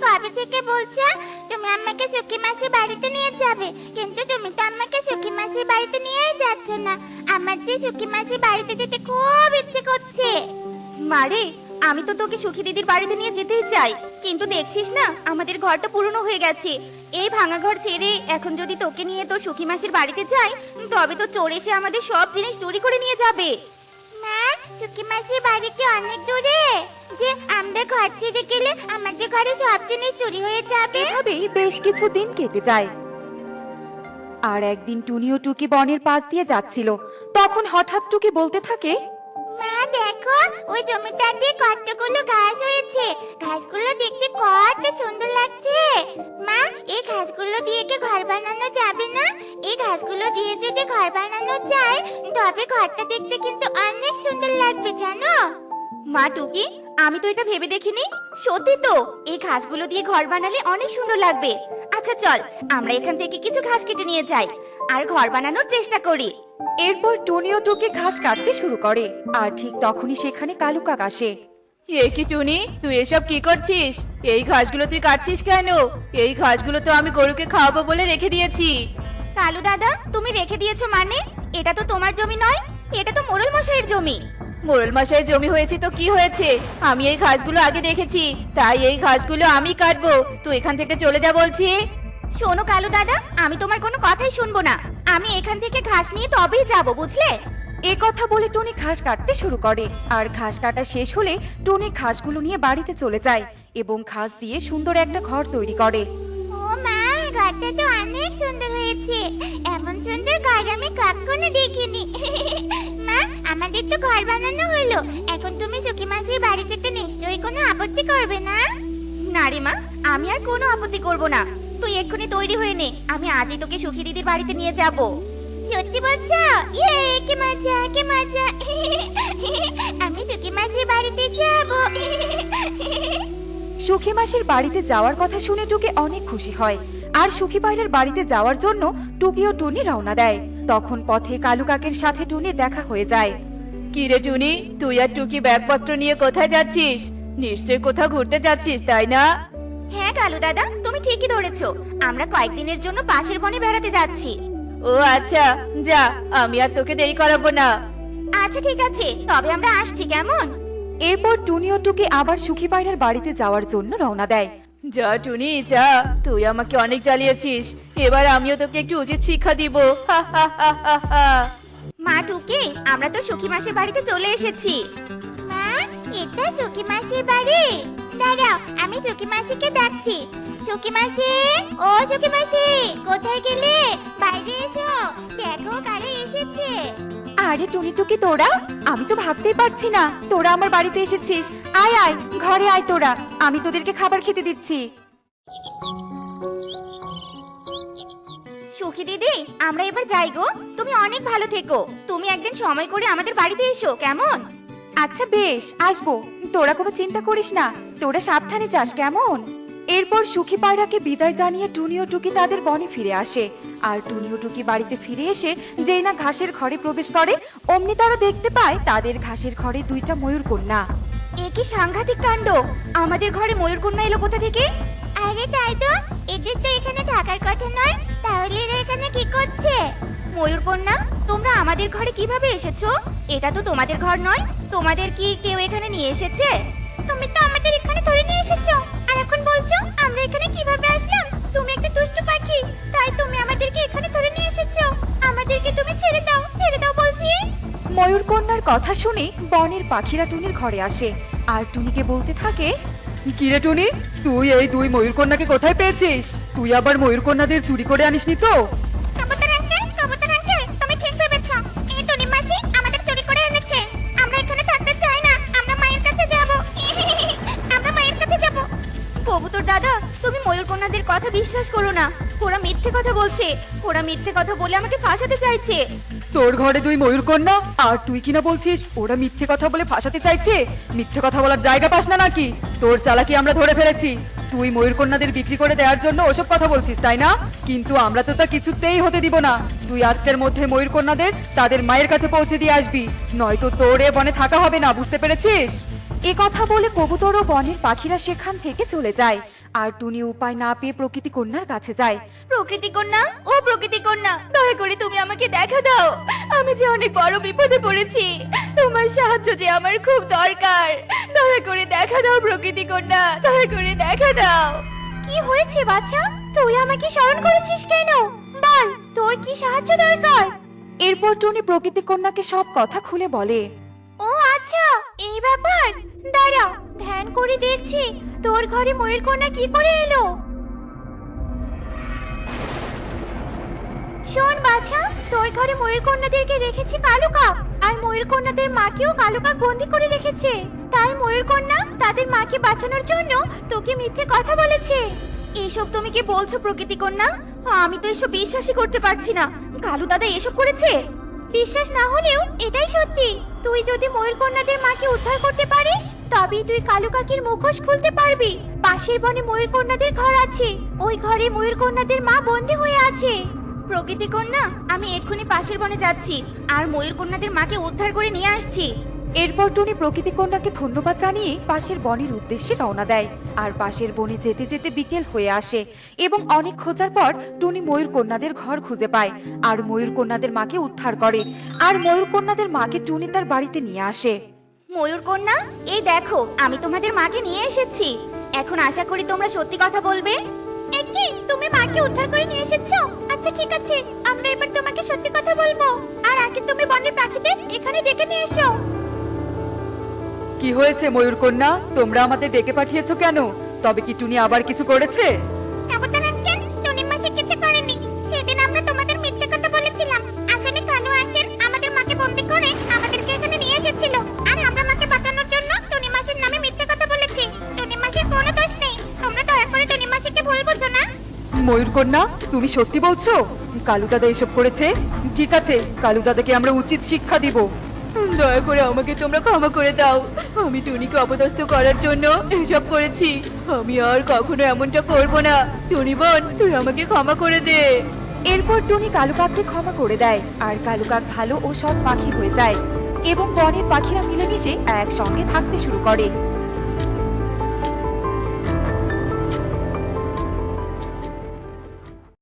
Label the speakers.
Speaker 1: কবে থেকে বলছো তুমি আমাকে সুখী মাসির বাড়িতে নিয়ে যাবে, কিন্তু তুমি তো আমাকে সুখী মাসির বাড়িতে নিয়েই যাচ্ছ না। আমার যে সুখী মাসির বাড়িতে যেতে খুব ইচ্ছে করছে।
Speaker 2: মারে, আমি তো তোকে সুখী দিদির বাড়িতে নিয়ে যেতেই চাই, কিন্তু দেখছিস না আমাদের ঘরটা পুরনো হয়ে গেছে। এই ভাঙা ঘর ছেড়ে এখন যদি তোকে নিয়ে তোর সুখী মাসির বাড়িতে যাই, তবে তো চোর এসে আমাদের সব জিনিস চুরি করে নিয়ে যাবে।
Speaker 1: মা, সুখী মাসির বাড়ি কি অনেক দূরে যে আমরা ঘর ছেড়ে গেলে আমাদের ঘরে সব জিনিস চুরি হয়ে যাবে?
Speaker 3: এভাবেই বেশ কিছু দিন কেটে যায়। আর একদিন টুনি ও টুকি বনের পাশ দিয়ে যাচ্ছিল। তখন হঠাৎ টুকি বলতে থাকে,
Speaker 1: মা দেখো, ওই জমিটাতে কতগুলো ঘাস হয়েছে। ঘাসগুলো দেখতে কত সুন্দর লাগছে। মা, এই ঘাসগুলো দিয়ে কি ঘর বানানো যাবে না? এই ঘাসগুলো দিয়ে যদি ঘর বানানো যায় তবে ঘরটা দেখতে কিন্তু অনেক সুন্দর লাগবে, জানো?
Speaker 2: মা টুকি, আমি তো এটা ভেবে দেখিনি। সত্যি তো, এই ঘাসগুলো দিয়ে ঘর বানালে অনেক সুন্দর লাগবে। আচ্ছা চল, আমরা এখান থেকে কিছু ঘাস কেটে নিয়ে যাই আর ঘর বানানোর চেষ্টা করি।
Speaker 3: এরপর টুনি ও টুকি ঘাস কাটতে শুরু করে। আর ঠিক তখনই সেখানে কালু কাক আসে।
Speaker 4: এ কি টুনি, তুই এসব কি করছিস? এই ঘাসগুলো তুই কাটছিস কেন? এই ঘাসগুলো তো আমি গরুকে খাওয়াবো বলে রেখে দিয়েছি।
Speaker 2: কালু দাদা, তুমি রেখে দিয়েছো মানে? এটা তো তোমার জমি নয়, এটা তো মোড়ল মশাইয়ের জমি।
Speaker 4: মোড়ল মশাই জমি হয়েছে তো কি হয়েছে? আমি এই ঘাসগুলো আগে দেখেছি, তাই এই ঘাসগুলো আমি কাটবো। তুই এখান থেকে চলে যা বলছি।
Speaker 2: শোনো কালু দাদা, আমি তোমার কোনো কথাই শুনবো না। আমি এখান থেকে ঘাস নিয়ে তবেই যাবো, বুঝলে?
Speaker 3: এ কথা বলে টুনি ঘাস কাটতে শুরু করে। আর ঘাস কাটা শেষ হলে টুনি ঘাসগুলো নিয়ে বাড়িতে চলে যায় এবং ঘাস দিয়ে সুন্দর একটা ঘর তৈরি করে।
Speaker 1: ও মা, এই ঘরটা তো অনেক সুন্দর হয়েছে। এমন সুন্দর ঘর আমি কখনো দেখিনি। মা, আমাদের তো ঘর বানানো হলো। এখন তুমি সুখী মাসির বাড়ি যেতে নিশ্চয়ই কোনো আপত্তি করবে না?
Speaker 2: না রে মা, আমি আর কোনো আপত্তি করব না। তুই এক্ষুনি তৈরি হয়ে নে, আমি আজই তোকে সুখী দিদির বাড়িতে নিয়ে যাব।
Speaker 1: সত্যি বলছো? ইয়ে, কি মজা, কি মজা। আমি সুখী মাসির বাড়িতে যাব।
Speaker 3: সুখী মাসির বাড়িতে যাওয়ার কথা শুনে টুকি অনেক খুশি হয়। আর সুখী পায়রার বাড়িতে যাওয়ার জন্য টুকি ও টুনি রওনা দেয়। তখন পথে কালু কাকের সাথে টুনির দেখা হয়ে যায়।
Speaker 4: কি রে টুনি, তুই আর টুকি ব্যাগপত্র নিয়ে কোথায় যাচ্ছিস? নিশ্চয়ই কোথাও ঘুরতে যাচ্ছিস, তাই না?
Speaker 2: হ্যাঁ কালু দাদা, তুমি ঠিকই ধরেছো। আমরা কয়েকদিনের জন্য পাশের বনে বেড়াতে যাচ্ছি।
Speaker 4: ও আচ্ছা, যা, আমি আর তোকে দেরি করাবো না।
Speaker 2: আচ্ছা ঠিক আছে, তবে আমরা আসছি, কেমন?
Speaker 3: এরপর টুনি ও টুকি আবার সুখী পায়রার বাড়িতে যাওয়ার জন্য রওনা দেয়।
Speaker 4: যা টুনি যা, তুই আমাকে অনেক জ্বালিয়েছিস, এবার আমিও তোকে একটু উচিত শিক্ষা দিব। হা হা হা হা হা।
Speaker 2: মা টুকি, আমরা তো সুখী মাসির বাড়িতে চলে এসেছি।
Speaker 1: মা, এটা সুখী মাসির বাড়ি। দাঁড়াও, আমি সুখী মাসিকে ডাকছি। সুখী মাসি, ও সুখী মাসি, কোথায় গেলে? বাইরে এসো, দেখো কারা এসেছে।
Speaker 3: আরে টুনি টুকি, তোরা? আমি তো ভাবতেই পারছি না তোরা আমার বাড়িতে এসেছিস। আয় আয়, ঘরে আয় তোরা, আমি তোদেরকে খাবার খেতে দিচ্ছি।
Speaker 2: সুখী দিদি, আমরা এবার যাই গো। তুমি অনেক ভালো থেকো। তুমি একদিন সময় করে আমাদের বাড়িতে এসো, কেমন?
Speaker 3: আচ্ছা বেশ, আসবো। তোরা কোনো চিন্তা করিস না, তোরা সাবধানে যাস, কেমন? এরপর সুখী পায়রাকে বিদায় জানিয়ে টুনি ও টুকি তাদের বনে ফিরে আসে। আর টুনি ও টুকি বাড়িতে ফিরে এসে যেই না ঘাসের ঘরে প্রবেশ করে, অমনি তারা দেখতে পায় তাদের ঘাসের ঘরে দুইটা ময়ূর কন্যা।
Speaker 2: এ কি সাংঘাতিক কাণ্ড! আমাদের ঘরে ময়ূর কন্যা এলো কোথা থেকে?
Speaker 1: আরে তাই তো, এদের তো এখানে থাকার কথা নয়, তাহলে এরা এখানে কি করছে?
Speaker 2: ময়ূর কন্যা, তোমরা আমাদের ঘরে কিভাবে এসেছো? এটা তো তোমাদের ঘর নয়। তোমাদের কি কেউ এখানে নিয়ে এসেছে?
Speaker 1: তুমি তো আমাদের এখানে ধরে নিয়ে এসেছো, আর এখন বলছো আমরা এখানে কিভাবে আসলাম? তুমি একটা দুষ্টু পাখি, তাই তুমি আমাদেরকে এখানে ধরে নিয়ে এসেছো। আমাদেরকে তুমি ছেড়ে দাও বলছি।
Speaker 3: ময়ূর কন্যার কথা শুনে বনের পাখিরা টুনির ঘরে আসে আর টুনিকে বলতে থাকে, কিরে টুনি, তুই এই দুই ময়ূর কন্যাকে কোথায় পেয়েছিস? তুই আবার ময়ূর কন্যাদের চুরি করে আনিসনি তো?
Speaker 1: কবুতর আঙ্কেল, তুমি ঠিক ভেবেছো। এই টুনি মাসি আমাদের চুরি করে এনেছে। আমরা এখানে থাকতে চাই না, আমরা মায়ের কাছে যাব। আমরা মায়ের কাছে যাব।
Speaker 2: কবুতর দাদা, তুমি ময়ূর কন্যাদের কথা বিশ্বাস করো না। ওরা মিথ্যে কথা বলছে। ওরা মিথ্যে কথা বলে আমাকে ফাঁসাতে চাইছে।
Speaker 3: তোর ঘরে দুই ময়ূর কন্যা, আর তুই কিনা বলছিস ওরা মিথ্যে কথা বলে ফাঁসাতে চাইছে? মিথ্যে কথা বলার জায়গা পাস না নাকি? তোর চালাকি আমরা ধরে ফেলেছি। তুই ময়ূর কন্যাদের বিক্রি করে দেওয়ার জন্য ওসব কথা বলছিস, তাই না? কিন্তু আমরা তো তা কিছুতেই হতে দিব না। তুই আজকের মধ্যে ময়ূর কন্যাদের তাদের মায়ের কাছে পৌঁছে দিয়ে আসবি, নয়তো তোর এ বনে থাকা হবে না, বুঝতে পেরেছিস? এ কথা বলে কবুতর ও বনের পাখিরা সেখান থেকে চলে যায়। আর টুনি উপায় না পেয়ে প্রকৃতি কন্যার কাছে যায়।
Speaker 2: প্রকৃতি কন্যা, ও প্রকৃতি কন্যা, দয়া করে তুমি আমাকে দেখা দাও। আমি যে অনেক বড় বিপদে পড়েছি, তোমার সাহায্য যে আমার খুব দরকার। দয়া করে দেখা দাও প্রকৃতি কন্যা, দয়া করে দেখা দাও। কি হয়েছে বাছা? তুই আমাকে স্মরণ করেছিস কেন? বল, তোর কি সাহায্য দরকার?
Speaker 3: এরপর টুনি প্রকৃতি কন্যাকে সব কথা খুলে বলে।
Speaker 2: ও আচ্ছা, এই ব্যাপার। দাঁড়া, ধ্যান করে দেখছি তোর ঘরে ময়ূর কন্যা কি করে এলো। শোন বাছা, তোর ঘরে ময়ূর কন্যাদেরকে রেখেছি কালো কাক, আর ময়ূর কন্যাদের মাকেও কালো কাক বন্দি করে রেখেছে। তাই ময়ূর কন্যা তাদের মাকে বাঁচানোর জন্য তোকে মিথ্যে কথা বলেছে। এসব তুমি কি বলছো প্রকৃতি কন্যা? আমি তো এসব বিশ্বাসই করতে পারছি না। কালু দাদা এসব করেছে? বিশ্বাস না হলেও এটাই সত্যি। তুই যদি ময়ূর কন্যাদের মাকে উদ্ধার করতে পারিস, তবেই তুই কালু কাকির মুখোশ খুলতে পারবি। পাশের বনে ময়ূর কন্যাদের ঘর আছে, ওই ঘরে ময়ূর কন্যাদের মা বন্দি হয়ে আছে। প্রকৃতি কন্যা, আমি এক্ষুনি পাশের বনে যাচ্ছি আর ময়ূর কন্যাদের মাকে উদ্ধার করে নিয়ে আসছি।
Speaker 3: এরপর টুনি প্রকৃতি কন্যাকে ধন্যবাদ জানিয়ে পাশের বনের উদ্দেশ্যে রওনা দেয়। আর পাশের বনে যেতে যেতে বিকেল হয়ে আসে এবং অনেক খোঁজার পর টুনি ময়ূর কন্যাদের ঘর খুঁজে পায় আর ময়ূর কন্যাদের মাকে উদ্ধার করে। আর ময়ূর কন্যাদের মাকে টুনি তার বাড়িতে নিয়ে আসে।
Speaker 2: ময়ূর কন্যা, এই দেখো আমি তোমাদের মাকে নিয়ে এসেছি। এখন আশা করি তোমরা সত্যি কথা বলবে। কি, তুমি মাকে উদ্ধার করে নিয়ে এসেছো? আচ্ছা ঠিক আছে, আমরা এবার তোমাকে সত্যি কথা বলবো। আর আগে তুমি বনের পাখিদের এখানে ডেকে নিয়ে এসো।
Speaker 3: কি হয়েছে ময়ূর কন্যা, তোমরা আমাদের ডেকে পাঠিয়েছো কেন? তবে কি টুনি আবার কিছু করেছে?
Speaker 1: সাবধান আঙ্কেল, টুনি মাসি কিছু করেনি। সেদিন আমরা তোমাদের মিথ্যে কথা বলেছিলাম। আসলে কালু আঙ্কেল আমাদের মাকে বন্দি করে আমাদেরকে এখানে নিয়ে এসেছিল। আর আমরা মাকে বাঁচানোর জন্য টুনি মাসির নামে মিথ্যে কথা বলেছি। টুনি মাসির কোনো দোষ নেই। তোমরা দয়া করে টুনি মাসিকে ভুল বুঝো না।
Speaker 3: ময়ূর কন্যা, তুমি সত্যি বলছো কালু দাদা এসব করেছে? ঠিক আছে, কালু দাদাকে আমরা উচিত শিক্ষা দিব।
Speaker 4: দয়া করে আমাকে তোমরা ক্ষমা করে দাও। আমি টুনিকে অপদস্থ করার জন্য এসব করেছি। আমি আর কখনো এমনটা করব না। টুনি বোন, তুই আমাকে ক্ষমা করে দে।
Speaker 3: এরপর টুনি কালু কাককে ক্ষমা করে দেয় আর কালু কাক ভালো ও সৎ পাখি হয়ে যায় এবং বনের পাখিরা মিলেমিশে একসঙ্গে থাকতে শুরু করে।